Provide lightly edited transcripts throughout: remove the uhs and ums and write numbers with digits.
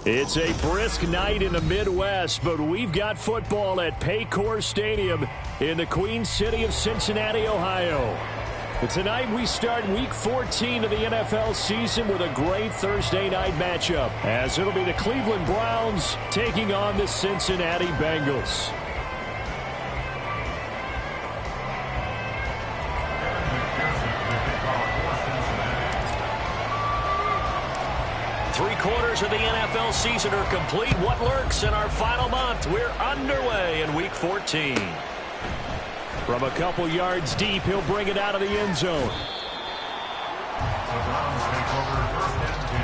It's a brisk night in the Midwest, but we've got football at Paycor Stadium in the Queen City of Cincinnati, Ohio. And tonight we start Week 14 of the NFL season with a great Thursday night matchup, as it'll be the Cleveland Browns taking on the Cincinnati Bengals. Three-quarters of the NFL season are complete. What lurks in our final month? We're underway in Week 14. From a couple yards deep, he'll bring it out of the end zone. The Browns take over first and 10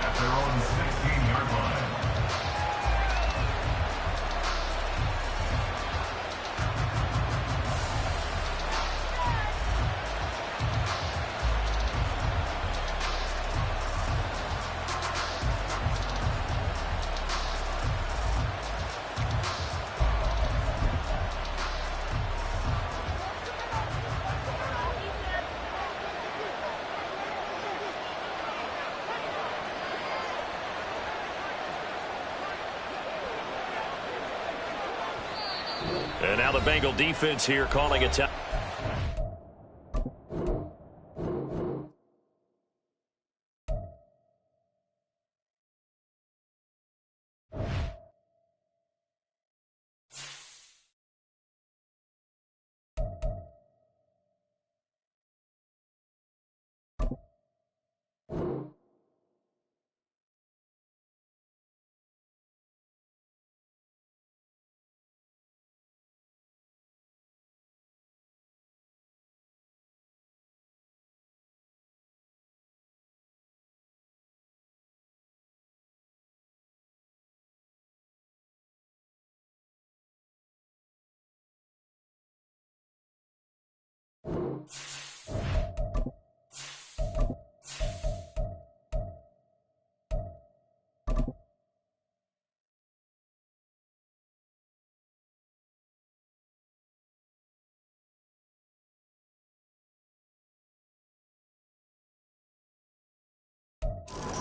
at their own 16-yard line. And now the Bengal defense here calling it time.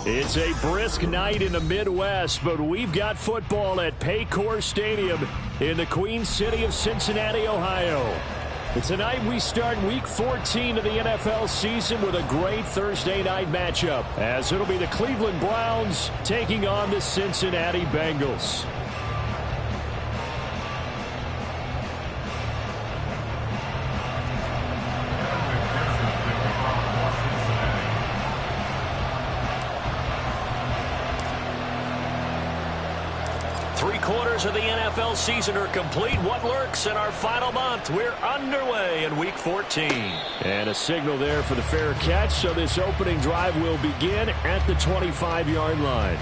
It's a brisk night in the Midwest, but we've got football at Paycor Stadium in the Queen City of Cincinnati, Ohio. And tonight we start Week 14 of the NFL season with a great Thursday night matchup, as it'll be the Cleveland Browns taking on the Cincinnati Bengals. Three-quarters of the NFL season are complete. What lurks in our final month? We're underway in Week 14. And a signal there for the fair catch, so this opening drive will begin at the 25-yard line.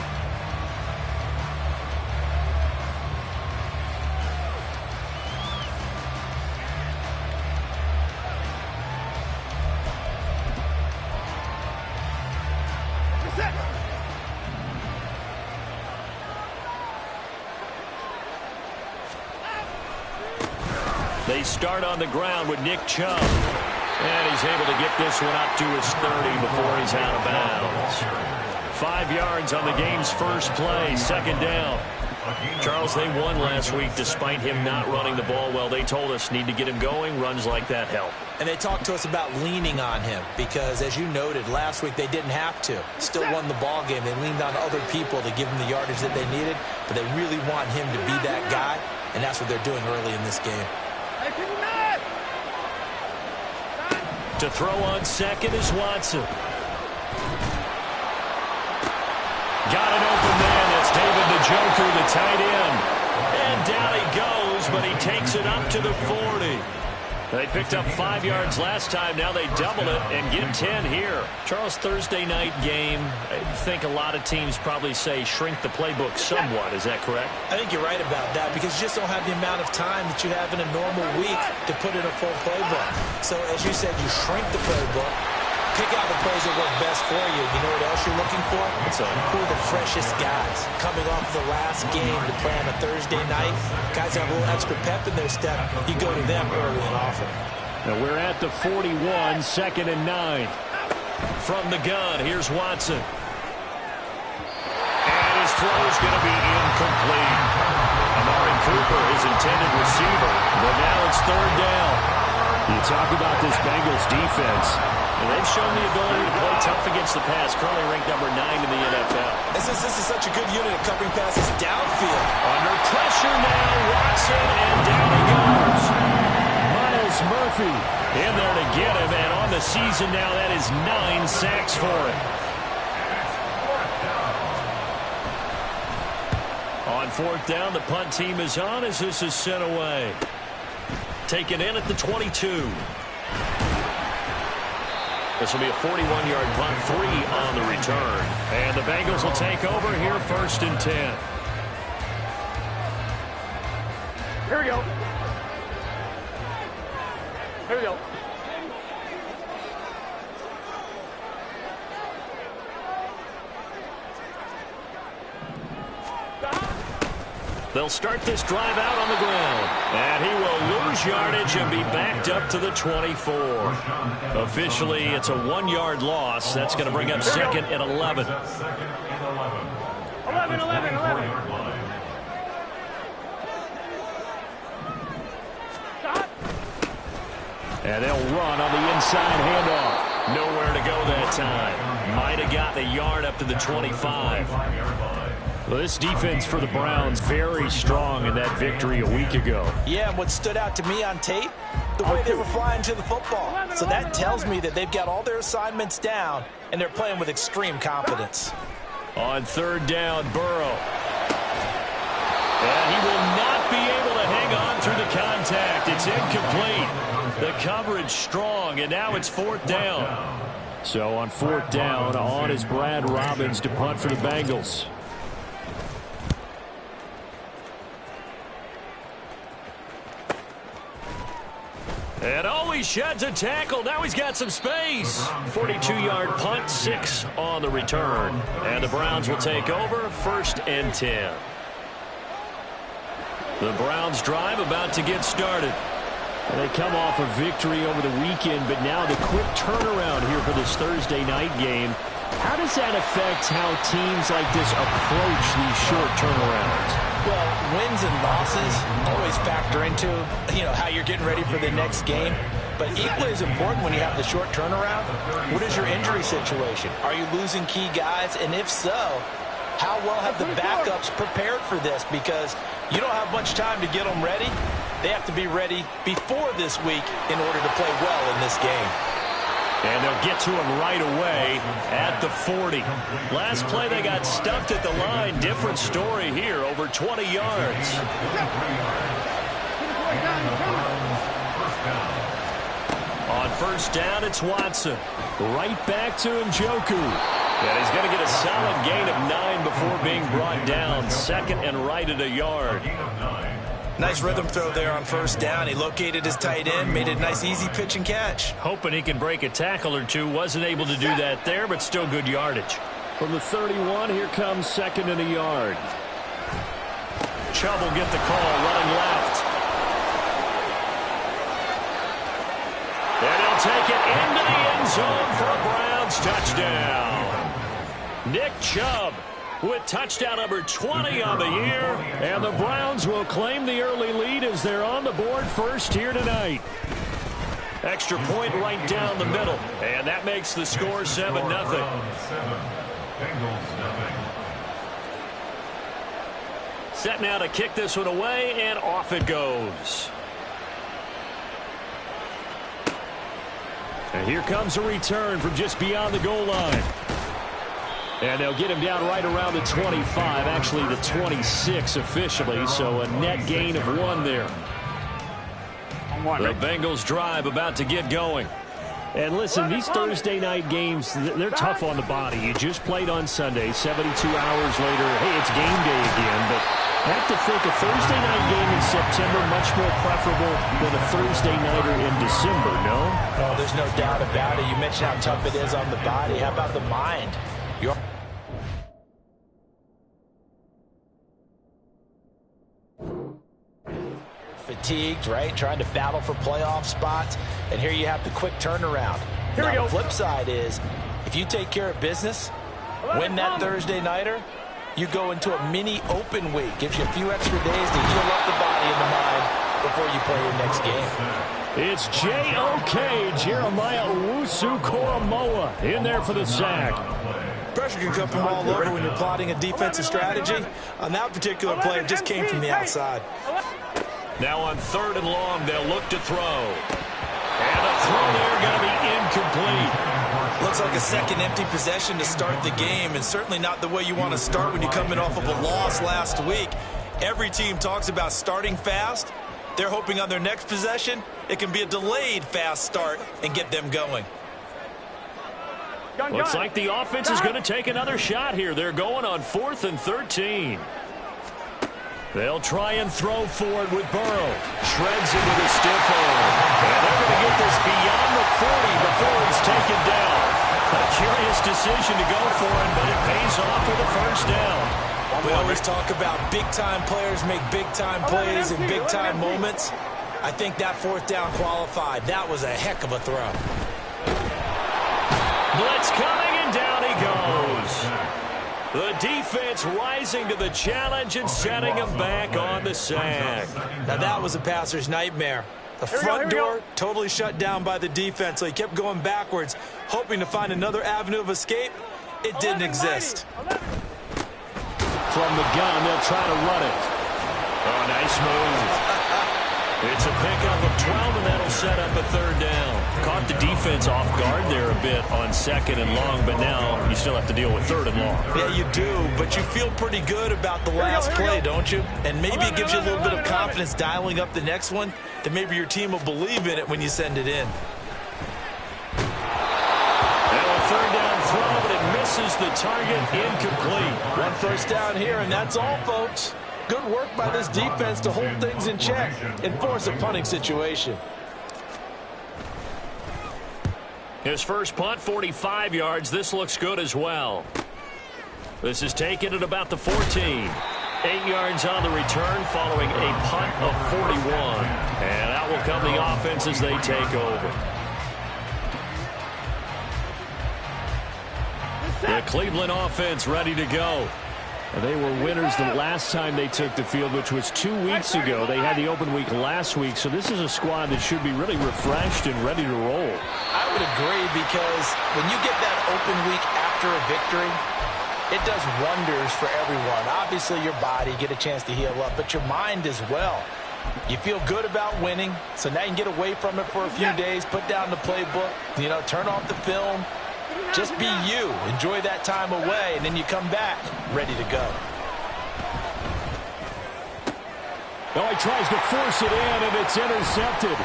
They start on the ground with Nick Chubb. And he's able to get this one up to his 30 before he's out of bounds. 5 yards on the game's first play, second down. Charles, they won last week despite him not running the ball well. They told us need to get him going. Runs like that help. And they talked to us about leaning on him because, as you noted, last week they didn't have to. Still won the ball game. They leaned on other people to give him the yardage that they needed, but they really want him to be that guy, and that's what they're doing early in this game. To throw on second is Watson. Got an open man. That's David Njoku, the tight end. And down he goes, but he takes it up to the 40. They picked up 5 yards last time. Now they double it and get 10 here. Charles, Thursday night game, I think a lot of teams probably say shrink the playbook somewhat. Is that correct? I think you're right about that because you just don't have the amount of time that you have in a normal week to put in a full playbook. So, as you said, you shrink the playbook, pick out the plays that work best for you. You know what else you're looking for? What's that? Who are the freshest guys coming off the last game to play on a Thursday night? Guys have a little extra pep in their step. You go to them early and often. Now we're at the 41, 2nd and 9. From the gun, here's Watson. And his throw is going to be incomplete. Amari Cooper, his intended receiver, but now it's third down. You talk about this Bengals defense. And they've shown the ability to play tough against the pass, currently ranked number 9 in the NFL. This is such a good unit of covering passes downfield. Under pressure now, Watson, and down he goes. Myles Murphy in there to get him, and on the season now, that is 9 sacks for him. On fourth down, the punt team is on as this is sent away. Taken in at the 22. This will be a 41-yard punt, 3 on the return. And the Bengals will take over here, 1st and 10. Here we go. Here we go. They'll start this drive out on the ground. And he will lose yardage and be backed up to the 24. Officially, it's a 1-yard loss. That's going to bring up 2nd and 11. 11. And they'll run on the inside handoff. Nowhere to go that time. Might have gotten a yard up to the 25. Well, this defense for the Browns very strong in that victory a week ago. Yeah, and what stood out to me on tape, the way they were flying to the football. So that tells me that they've got all their assignments down, and they're playing with extreme confidence. On third down, Burrow. And he will not be able to hang on through the contact. It's incomplete. The coverage strong, and now it's 4th down. So on 4th down, on is Brad Robbins to punt for the Bengals. And he sheds a tackle. Now he's got some space. 42-yard punt, 6 on the return. And the Browns will take over, 1st and 10. The Browns drive about to get started. They come off a victory over the weekend, but now the quick turnaround here for this Thursday night game. How does that affect how teams like this approach these short turnarounds? Well, wins and losses always factor into, how you're getting ready for the next game. But equally as important when you have the short turnaround, what is your injury situation? Are you losing key guys? And if so, how well have the backups prepared for this? Because you don't have much time to get them ready. They have to be ready before this week in order to play well in this game. And they'll get to him right away at the 40. Last play, they got stuffed at the line. Different story here, over 20 yards. On 1st down, it's Watson. Right back to Njoku. And he's going to get a solid gain of 9 before being brought down. 2nd and right at a yard. Nice rhythm throw there on 1st down. He located his tight end, made it a nice easy pitch and catch. Hoping he can break a tackle or two. Wasn't able to do that there, but still good yardage. From the 31, here comes 2nd and a yard. Chubb will get the call, running left. And he'll take it into the end zone for a Browns touchdown. Nick Chubb with touchdown number 20 on the year. And the Browns will claim the early lead as they're on the board first here tonight. Extra point right down the middle. And that makes the score 7-0. Set now to kick this one away, and off it goes. And here comes a return from just beyond the goal line. And they'll get him down right around the 25, actually the 26 officially, so a net gain of 1 there. The Bengals drive about to get going. And listen, these Thursday night games, they're tough on the body. You just played on Sunday, 72 hours later, hey, it's game day again, but I have to think a Thursday night game in September much more preferable than a Thursday nighter in December, no? No, there's no doubt about it. You mentioned how tough it is on the body. How about the mind? Fatigued, right? Trying to battle for playoff spots. And here you have the quick turnaround. Now, the flip side is, if you take care of business, win that Thursday nighter, you go into a mini open week. Gives you a few extra days to heal up the body and the mind before you play your next game. It's J.O.K. Jeremiah Owusu-Koramoah in there for the sack. Pressure can come from all over when you're plotting a defensive strategy. On that particular play, it just came from the outside. Now on 3rd and long, they'll look to throw. And the throw there going to be incomplete. Looks like a second empty possession to start the game, and certainly not the way you want to start when you're coming off of a loss last week. Every team talks about starting fast. They're hoping on their next possession, it can be a delayed fast start and get them going. Looks like the offense is going to take another shot here. They're going on 4th and 13. They'll try and throw forward with Burrow. Shreds it with a stiff arm. And they're going to get this beyond the 40 before it's taken down. A curious decision to go for it, but it pays off with a first down. We always talk about big-time players make big-time plays in big-time moments. I think that 4th down qualified. That was a heck of a throw. Blitz coming, and down he goes. The defense rising to the challenge and setting him back on the sack. Now that was a passer's nightmare. The front door totally shut down by the defense, so he kept going backwards, hoping to find another avenue of escape. It didn't exist. From the gun, they'll try to run it. Oh, nice move. It's a pickup of 12, and that'll set up a 3rd down. Caught the defense off guard there a bit on 2nd and long, but now you still have to deal with 3rd and long. Yeah, you do, but you feel pretty good about the last play, don't you? And maybe it gives you a little bit of confidence dialing up the next one, that maybe your team will believe in it when you send it in. And a 3rd down throw, but it misses the target, incomplete. 1 first down here, and that's all, folks. Good work by this defense to hold things in check and force a punting situation. His first punt, 45 yards. This looks good as well. This is taken at about the 14. 8 yards on the return following a punt of 41. And out will come the offense as they take over. The Cleveland offense ready to go. They were winners the last time they took the field, which was 2 weeks ago. They had the open week last week, so this is a squad that should be really refreshed and ready to roll. I would agree, because when you get that open week after a victory, it does wonders for everyone. Obviously, your body, get a chance to heal up, but your mind as well. You feel good about winning, so now you can get away from it for a few days, put down the playbook, turn off the film. Just be you. Enjoy that time away, and then you come back ready to go. Oh, he tries to force it in, and it's intercepted.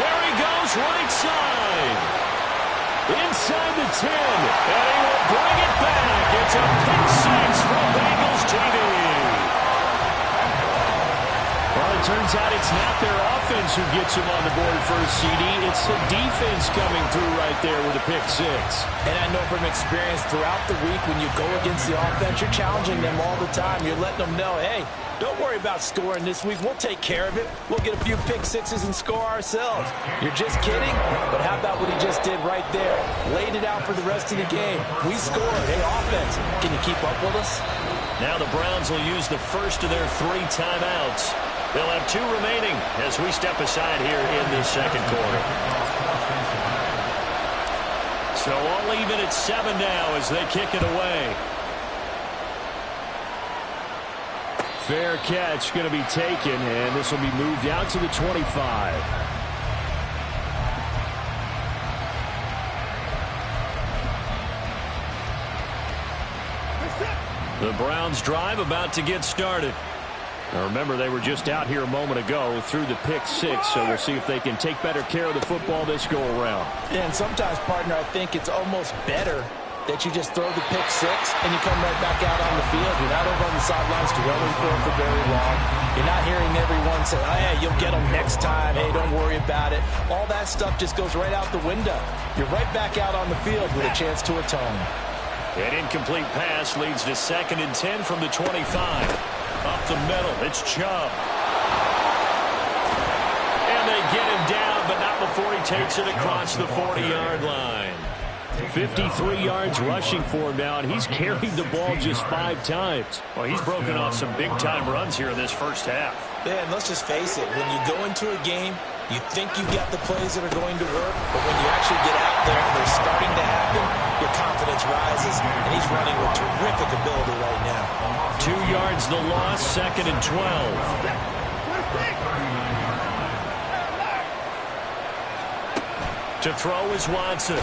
There he goes, right side. Inside the 10, and he will bring it back. It's a pick six from Bengals TV. Well, it turns out it's not their offense who gets him on the board for a CD. It's the defense coming through right there with a pick six. And I know from experience throughout the week, when you go against the offense, you're challenging them all the time. You're letting them know, hey, don't worry about scoring this week. We'll take care of it. We'll get a few pick sixes and score ourselves. You're just kidding? But how about what he just did right there? Laid it out for the rest of the game. We scored. Hey, offense, can you keep up with us? Now the Browns will use the first of their 3 timeouts. They'll have 2 remaining as we step aside here in this second quarter. So all even at 7 now as they kick it away. Fair catch going to be taken, and this will be moved out to the 25. The Browns drive about to get started. Now remember, they were just out here a moment ago through the pick six, so we'll see if they can take better care of the football this go around. Yeah, and sometimes, partner, I think it's almost better that you just throw the pick six and you come right back out on the field. You're not over on the sidelines dwelling for it for very long. You're not hearing everyone say, oh, yeah, you'll get them next time. Hey, don't worry about it. All that stuff just goes right out the window. You're right back out on the field with a chance to atone. An incomplete pass leads to 2nd and 10 from the 25. Up the middle, it's Chubb. And they get him down, but not before he takes it across the 40-yard line. 53 yards rushing for him now, and he's carried the ball just 5 times. Well, he's broken off some big-time runs here in this first half. Yeah, and let's just face it. When you go into a game, you think you've got the plays that are going to work, but when you actually get out there and they're starting to happen, your confidence rises, and he's running with terrific ability right now. 2 yards the loss, 2nd and 12. To throw is Watson.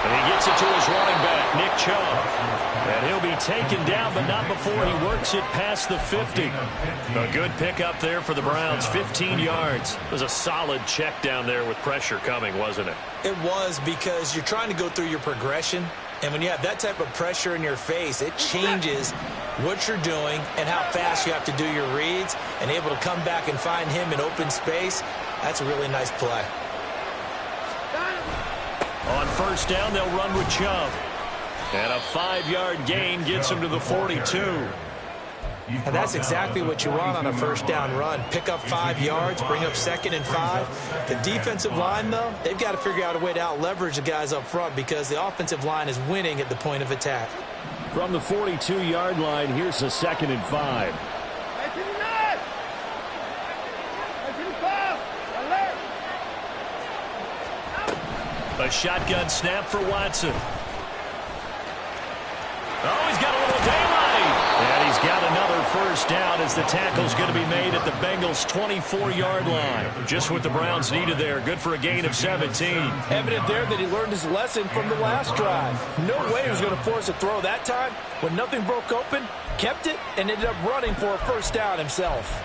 And he gets it to his running back, Nick Chubb. And he'll be taken down, but not before he works it past the 50. A good pickup there for the Browns, 15 yards. It was a solid check down there with pressure coming, wasn't it? It was, because you're trying to go through your progression, and when you have that type of pressure in your face, it changes what you're doing and how fast you have to do your reads, and able to come back and find him in open space. That's a really nice play. On first down, they'll run with Chubb. And a 5-yard gain gets him to the 42. And that's exactly what you want on a first down run. Pick up 5 yards, bring up 2nd and 5. The defensive line, though, they've got to figure out a way to out-leverage the guys up front, because the offensive line is winning at the point of attack. From the 42-yard line, here's a 2nd and 5. A shotgun snap for Watson. Oh, he's got a little daylight. And he's got another first down as the tackle's going to be made at the Bengals' 24-yard line. Just what the Browns needed there. Good for a gain of 17. Evident there that he learned his lesson from the last drive. No way he was going to force a throw that time. When nothing broke open, kept it, and ended up running for a first down himself.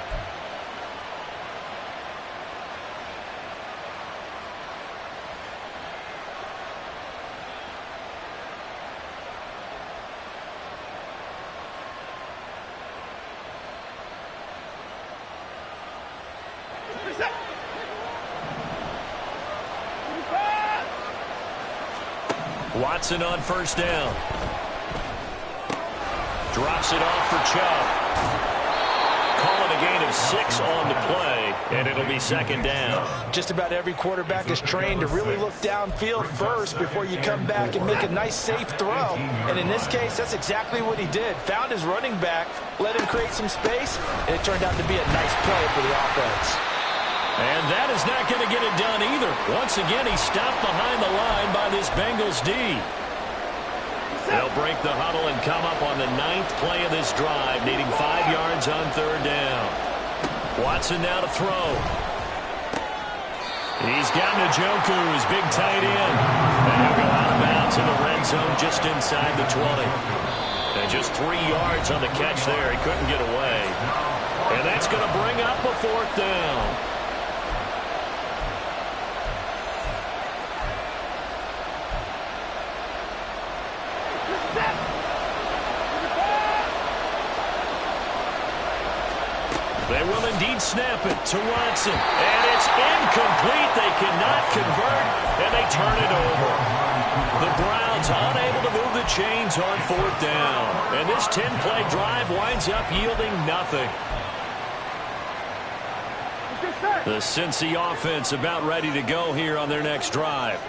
Watson on first down. Drops it off for Chubb. Call it a gain of 6 on the play, and it'll be 2nd down. Just about every quarterback is trained to really look downfield first before you come back and make a nice, safe throw. And in this case, that's exactly what he did. Found his running back, let him create some space, and it turned out to be a nice play for the offense. And that is not going to get it done either. Once again, he's stopped behind the line by this Bengals D. They'll break the huddle and come up on the 9th play of this drive, needing 5 yards on 3rd down. Watson now to throw. He's got Njoku, his big tight end. And he'll go out of bounds in the red zone just inside the 20. And just 3 yards on the catch there. He couldn't get away. And that's going to bring up a 4th down. They will indeed snap it to Watson. And it's incomplete. They cannot convert, and they turn it over. The Browns unable to move the chains on 4th down. And this 10-play drive winds up yielding nothing. The Cincy offense about ready to go here on their next drive.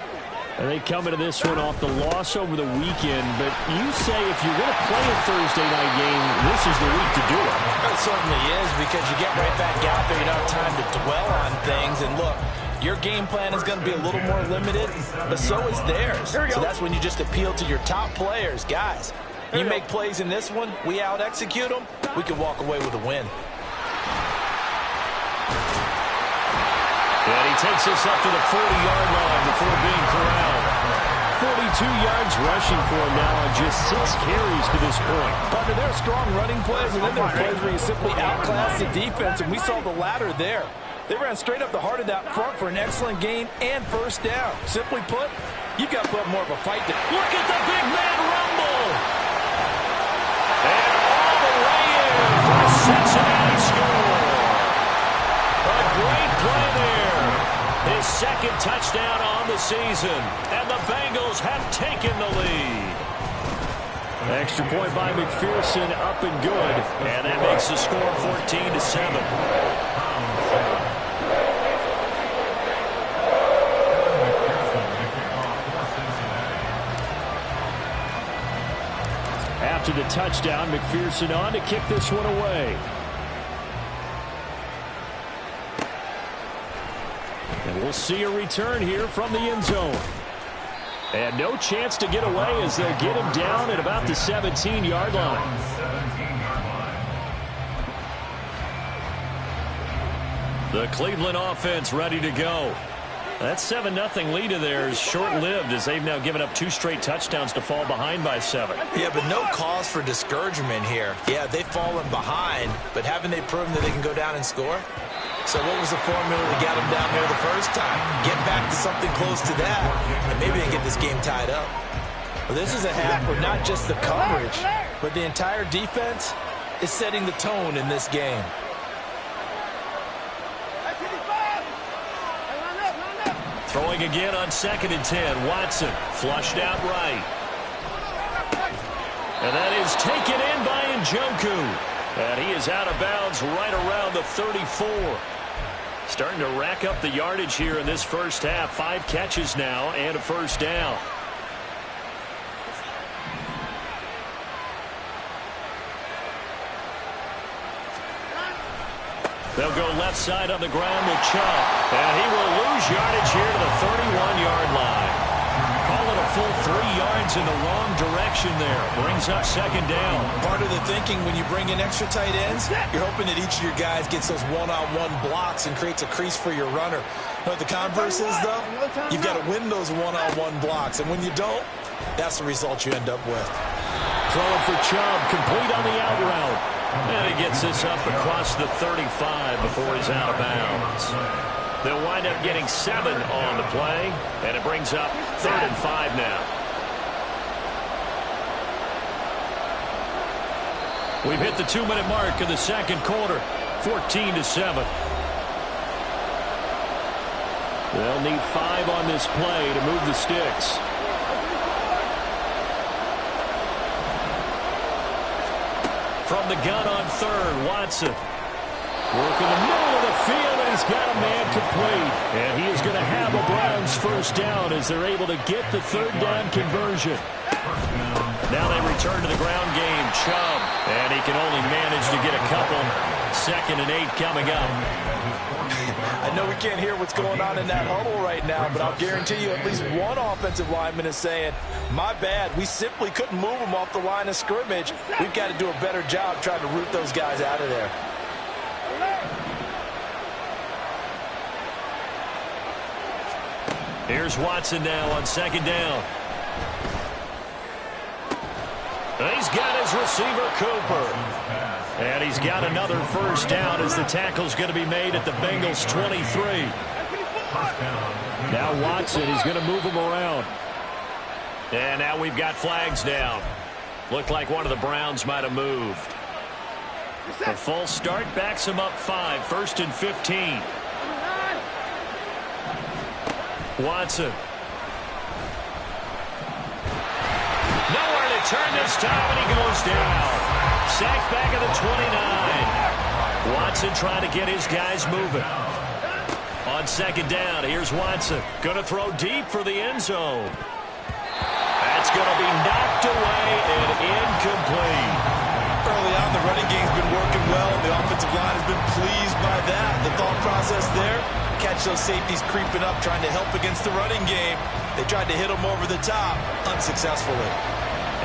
And they come into this one off the loss over the weekend, but you say if you're going to play a Thursday night game, this is the week to do it. It certainly is, because you get right back out there. You don't have time to dwell on things. And look, your game plan is going to be a little more limited, but so is theirs. So that's when you just appeal to your top players. Guys, you make plays in this one, we out-execute them, we can walk away with a win. And he takes us up to the 40-yard line before being corralled. 42 yards rushing for him now on just 6 carries to this point. Partner, there are strong running plays, and then there are plays where you simply outclass the defense, and we saw the latter there. They ran straight up the heart of that front for an excellent gain and first down. Simply put, you've got to put up more of a fight. Look at the big man rumble! And all the way in for a Cincinnati score. A great play there. His 2nd touchdown on the season. And the Bengals have taken the lead. Extra point by McPherson, up and good. And that makes the score 14-7. touchdown. McPherson on to kick this one away. And we'll see a return here from the end zone. And no chance to get away as they'll get him down at about the 17-yard line. The Cleveland offense ready to go. That 7-0 lead of theirs is short-lived as they've now given up 2 straight touchdowns to fall behind by 7. Yeah, but no cause for discouragement here. Yeah, they've fallen behind, but haven't they proven that they can go down and score? So what was the formula that got them down there the first time? Get back to something close to that, and maybe they get this game tied up. Well, this is a half where not just the coverage, but the entire defense is setting the tone in this game. Throwing again on 2nd and 10. Watson flushed out right. And that is taken in by Njoku. And he is out of bounds right around the 34. Starting to rack up the yardage here in this first half. 5 catches now and a first down. They'll go left side on the ground with Chubb. And he will lose yardage here to the 31-yard line. Call it a full 3 yards in the wrong direction there. Brings up 2nd down. Part of the thinking when you bring in extra tight ends, you're hoping that each of your guys gets those one-on-one blocks and creates a crease for your runner. But the converse is, though, you've got to win those one-on-one blocks. And when you don't, that's the result you end up with. Throwing for Chubb, complete on the out route. And he gets this up across the 35 before he's out of bounds. They'll wind up getting 7 on the play, and it brings up 3rd and 5 now. We've hit the 2-minute mark of the second quarter, 14-7. They'll need 5 on this play to move the sticks. From the gun on 3rd, Watson. Working the middle of the field, and he's got a man complete. And he is going to have a Browns first down as they're able to get the 3rd down conversion. Now they return to the ground game. Chubb, and he can only manage to get a couple. 2nd and 8 coming up. I know we can't hear what's going on in that huddle right now, but I'll guarantee you at least one offensive lineman is saying, my bad, we simply couldn't move them off the line of scrimmage. We've got to do a better job trying to root those guys out of there. Here's Watson now on 2nd down. He's got his receiver, Cooper. And he's got another first down as the tackle's going to be made at the Bengals 23. Now Watson is going to move him around. And now we've got flags down. Looked like one of the Browns might have moved. A full start backs him up 5. 1st and 15. Watson. Nowhere to turn this time, and he goes down. Sacked back at the 29. Watson trying to get his guys moving. On 2nd down, here's Watson. Going to throw deep for the end zone. That's going to be knocked away and incomplete. Early on, the running game's been working well. The offensive line has been pleased by that. The thought process there, catch those safeties creeping up, trying to help against the running game. They tried to hit them over the top, unsuccessfully.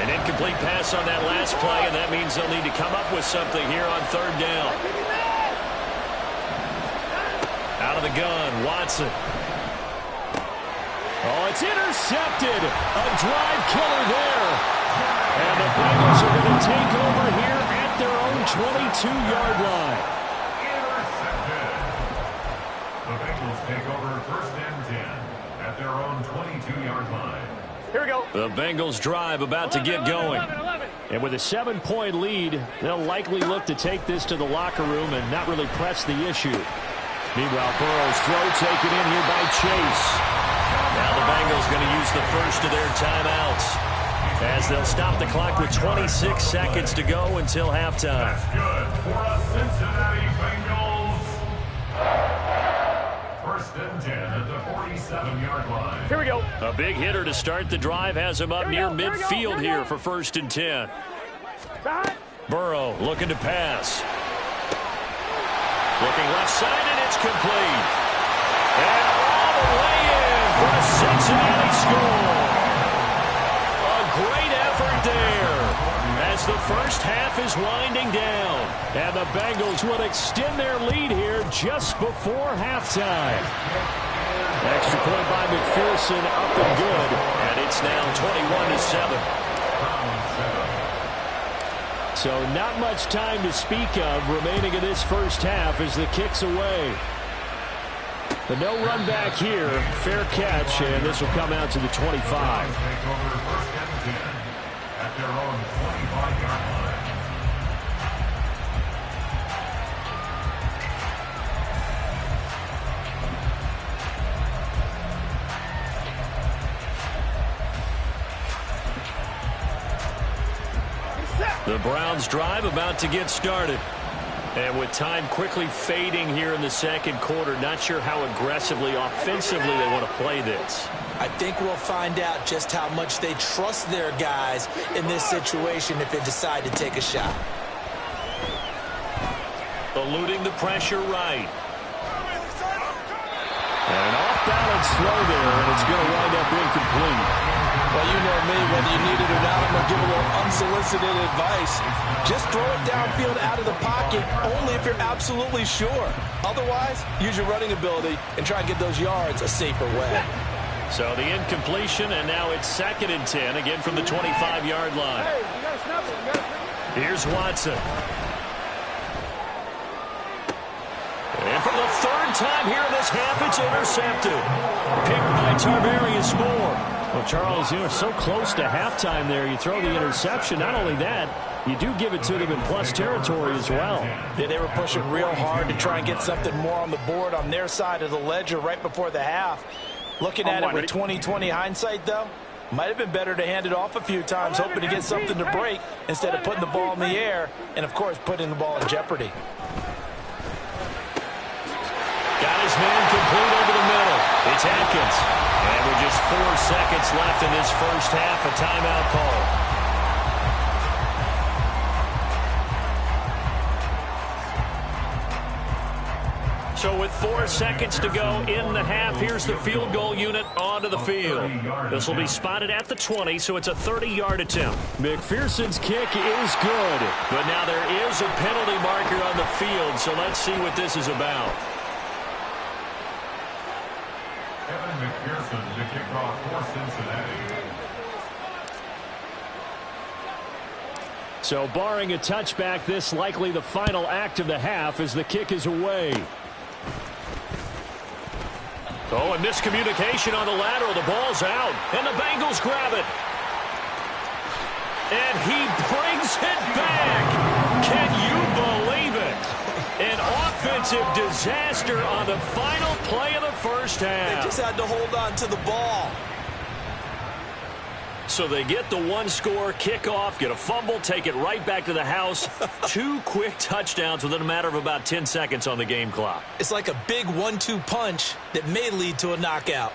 An incomplete pass on that last play, and that means they'll need to come up with something here on 3rd down. Out of the gun, Watson. Oh, it's intercepted. A drive killer there. And the Bengals are going to take over here at their own 22-yard line. Intercepted. The Bengals take over 1st and 10 at their own 22-yard line. Here we go. The Bengals drive about to get going. 11. And with a 7-point lead, they'll likely look to take this to the locker room and not really press the issue. Meanwhile, Burrow's throw taken in here by Chase. Now the Bengals going to use the first of their timeouts as they'll stop the clock with 26 seconds to go until halftime. That's good for the Cincinnati Bengals. 1st and 10 at the 47-yard line. Here we go. A big hitter to start the drive has him up near midfield here for 1st and 10. Burrow looking to pass. Looking left side, and it's complete. And all the way in for a Cincinnati score. A great effort there as the first half is winding down. And the Bengals will extend their lead here just before halftime. Extra point by McPherson, up and good. And it's now 21-7. So not much time to speak of remaining in this first half as the kick's away. The no run back here, fair catch, and this will come out to the 25. Take over first and 10 at their own 25-yard line. The Browns drive about to get started. And with time quickly fading here in the second quarter, not sure how aggressively, offensively they want to play this. I think we'll find out just how much they trust their guys in this situation if they decide to take a shot. Eluding the pressure right. And an off-balance throw there, and it's going to wind up incomplete. Well, you know me, whether you need it or not, I'm going to give a little unsolicited advice. Just throw it downfield out of the pocket, only if you're absolutely sure. Otherwise, use your running ability and try and get those yards a safer way. So the incompletion, and now it's 2nd and 10, again from the 25-yard line. Hey, you got to snap it. Here's Watson. And for the 3rd time here in this half, it's intercepted. Picked by Tarvarius Moore. Well, Charles, you're so close to halftime there. You throw the interception. Not only that, you do give it to them in plus territory as well. Yeah, they were pushing real hard to try and get something more on the board on their side of the ledger right before the half. Looking at it with 20/20 hindsight, though, might have been better to hand it off a few times, hoping to get something to break instead of putting the ball in the air and, of course, putting the ball in jeopardy. Got his man complete over the middle. It's Atkins. And with just 4 seconds left in this first half, a timeout call. So with 4 seconds to go in the half, here's the field goal unit onto the field. This will be spotted at the 20, so it's a 30-yard attempt. McPherson's kick is good. But now there is a penalty marker on the field, so let's see what this is about. Kevin McPherson to kick off for Cincinnati. So barring a touchback, this likely the final act of the half as the kick is away. Oh, and miscommunication on the lateral. The ball's out, and the Bengals grab it. And he brings it back. Can you believe it? An offensive disaster on the final play of the first half. They just had to hold on to the ball. So they get the one-score kickoff, get a fumble, take it right back to the house. 2 quick touchdowns within a matter of about 10 seconds on the game clock. It's like a big 1-2 punch that may lead to a knockout.